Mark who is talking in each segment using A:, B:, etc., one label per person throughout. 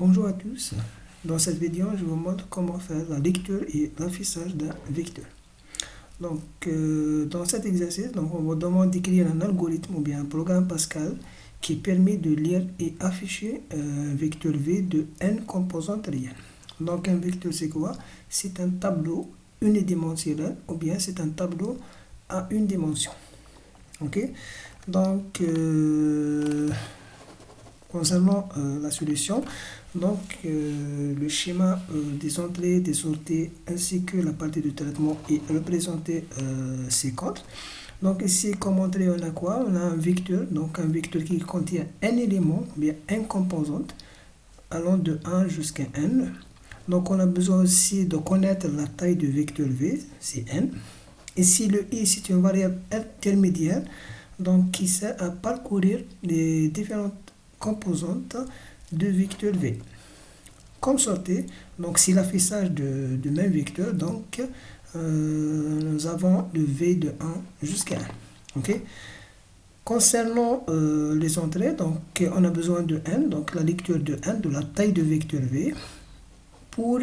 A: Bonjour à tous. Dans cette vidéo, je vous montre comment faire la lecture et l'affichage d'un vecteur. Dans cet exercice, on vous demande d'écrire un algorithme ou bien un programme Pascal qui permet de lire et afficher un vecteur V de n composantes réelles. Donc un vecteur c'est quoi? C'est un tableau unidimensionnel ou bien c'est un tableau à une dimension. Ok? Donc concernant la solution, le schéma des entrées, des sorties ainsi que la partie de traitement est représenté ces codes. Donc ici comme entrée on a quoi? On a un vecteur, donc un vecteur qui contient un élément, bien une composante allant de 1 jusqu'à n. Donc on a besoin aussi de connaître la taille du vecteur V, c'est n. Ici le i c'est une variable intermédiaire donc qui sert à parcourir les différentes composantes de vecteur V. Comme sortie, donc c'est l'affichage du même vecteur, donc nous avons le V de 1 jusqu'à 1. Okay? Concernant les entrées, donc on a besoin de n, donc la lecture de n, de la taille de vecteur V. Pour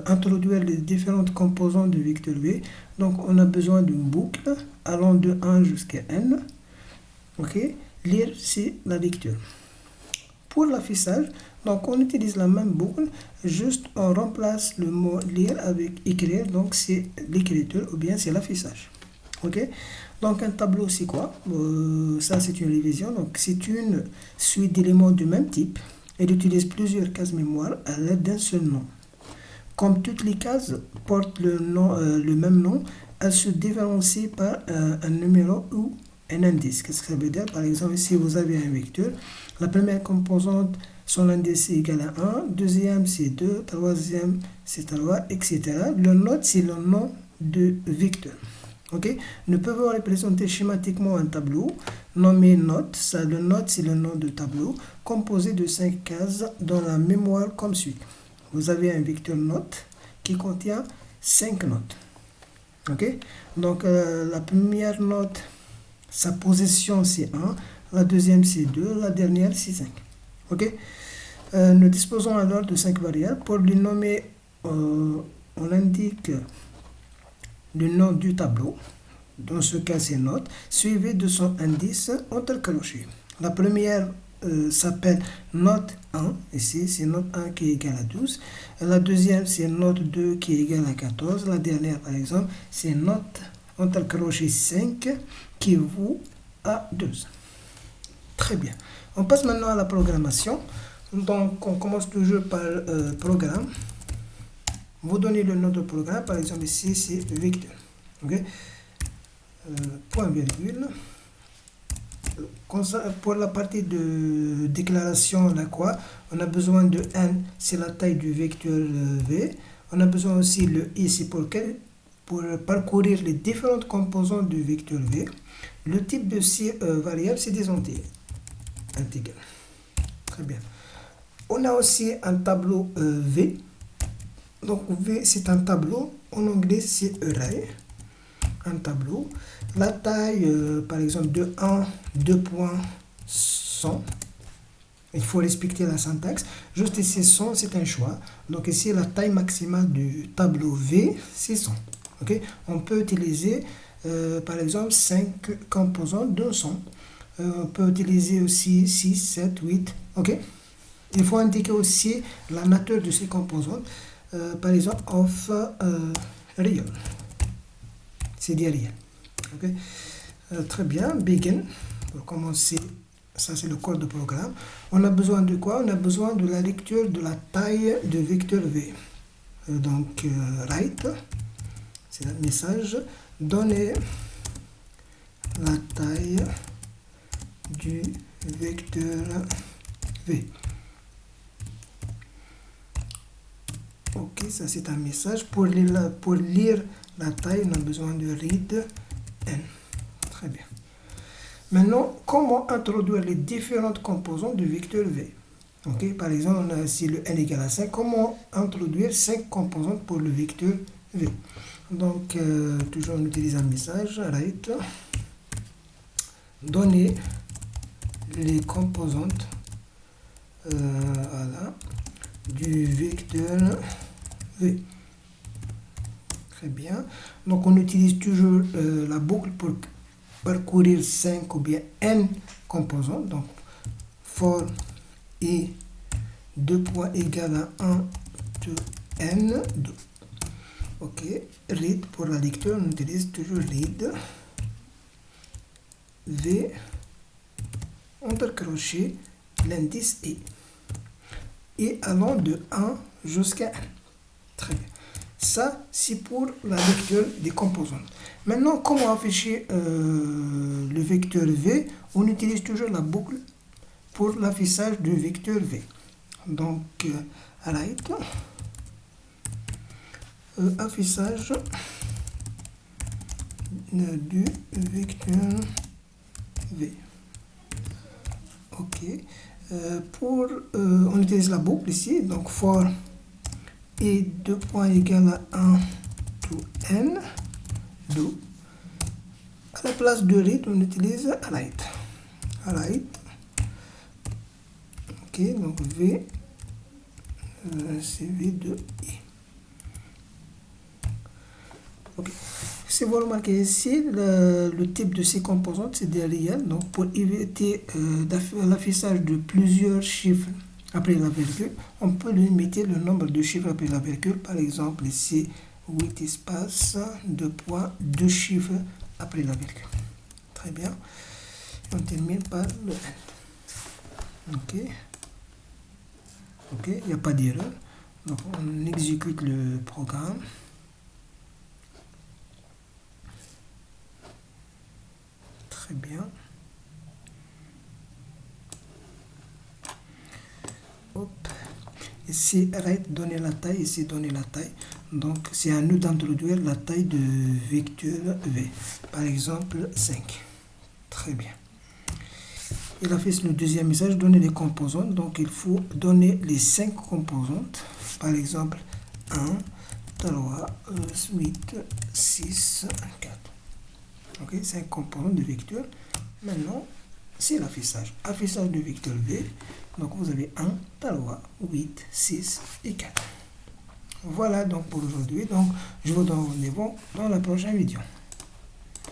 A: introduire les différentes composantes du vecteur V, donc on a besoin d'une boucle allant de 1 jusqu'à n. Ok? Lire, c'est la lecture. Pour l'affichage, donc on utilise la même boucle, juste on remplace le mot lire avec écrire, donc c'est l'écriture ou bien c'est l'affichage. Ok? Donc un tableau c'est quoi? Ça c'est une révision, donc c'est une suite d'éléments du même type. Elle utilise plusieurs cases mémoire à l'aide d'un seul nom. Comme toutes les cases portent le même nom, elles se différencient par un numéro ou un indice. Qu'est-ce que ça veut dire? Par exemple, si vous avez un vecteur, la première composante, son indice est égal à 1, deuxième c'est 2, troisième c'est 3, etc. Le note, c'est le nom de vecteur. Okay? Nous pouvons représenter schématiquement un tableau nommé note. Le note, c'est le nom de tableau composé de 5 cases dans la mémoire comme suit. Vous avez un vecteur note qui contient 5 notes. Okay? Donc, la première note, sa position, c'est 1. La deuxième, c'est 2. La dernière, c'est 5. Okay? Nous disposons alors de 5 variables. Pour les nommer, on indique le nom du tableau, dans ce cas c'est note, suivi de son indice entre crochets. La première s'appelle note 1, ici c'est note 1 qui est égale à 12. La deuxième c'est note 2 qui est égale à 14. La dernière par exemple c'est note entre crochets 5 qui vaut à 12. Très bien. On passe maintenant à la programmation. Donc on commence toujours par programme. Vous donnez le nom de programme, par exemple ici c'est vecteur. Okay? Point virgule. Pour la partie de déclaration, on a quoi? On a besoin de n, c'est la taille du vecteur V. On a besoin aussi le i, c'est pour parcourir les différentes composantes du vecteur V. Le type de ces variables, c'est des entiers. Intégrales. Très bien. On a aussi un tableau V. Donc V c'est un tableau, en anglais c'est array, un tableau. La taille par exemple de 1, 2.100, il faut respecter la syntaxe. Juste ici 100 c'est un choix. Donc ici la taille maximale du tableau V c'est 100. Okay? On peut utiliser par exemple 5 composantes de 100. On peut utiliser aussi 6, 7, 8. Okay? Il faut indiquer aussi la nature de ces composantes. Par exemple, of real. C'est des réels. Okay? Très bien. Begin. Pour commencer, ça c'est le code de programme. On a besoin de quoi? On a besoin de la lecture de la taille de vecteur V. Write. C'est le message. Donner la taille du vecteur V. Ok, ça c'est un message. Pour lire la taille, on a besoin de read n. Très bien. Maintenant, comment introduire les différentes composantes du vecteur V? Ok, par exemple, on a ici le n égale à 5. Comment introduire 5 composantes pour le vecteur V? Donc, toujours on utilise un message, write, donner les composantes, voilà. du vecteur V. Très bien. Donc, on utilise toujours la boucle pour parcourir 5 ou bien n composantes. Donc, for i 2 points égale à 1 to n 2. Ok. Read pour la lecture, on utilise toujours read V entre crochets l'indice i et allant de 1 jusqu'à n. Très bien. Ça, c'est pour la lecture des composantes. Maintenant, comment afficher le vecteur V? On utilise toujours la boucle pour l'affichage du vecteur V. Donc, write affichage du vecteur V. Ok. On utilise la boucle ici. Donc, for et 2 points égale à 1 to n 2. À la place de read, on utilise write. Write. Ok, donc V, c'est V de I. Ok. Si vous remarquez ici, le type de ces composantes, c'est des réels. Donc, pour éviter l'affichage de plusieurs chiffres après la virgule, on peut limiter le nombre de chiffres après la virgule. Par exemple, ici, 8 espaces, 2 points, 2 chiffres après la virgule. Très bien. On termine par le end. Ok. Ok, il n'y a pas d'erreur. Donc, on exécute le programme. Très bien. Hop. Ici, write, donner la taille. Ici, donner la taille. Donc, c'est à nous d'introduire la taille de vecteur V. Par exemple, 5. Très bien. Il affiche le deuxième message, donner les composantes. Donc, il faut donner les 5 composantes. Par exemple, 1, 3, 8, 6, 4. Ok, 5 composantes de vecteur. Maintenant, c'est l'affichage. Affichage de vecteur V. Donc, vous avez 1, 3, 8, 6 et 4. Voilà donc pour aujourd'hui. Donc, je vous donne rendez-vous dans la prochaine vidéo.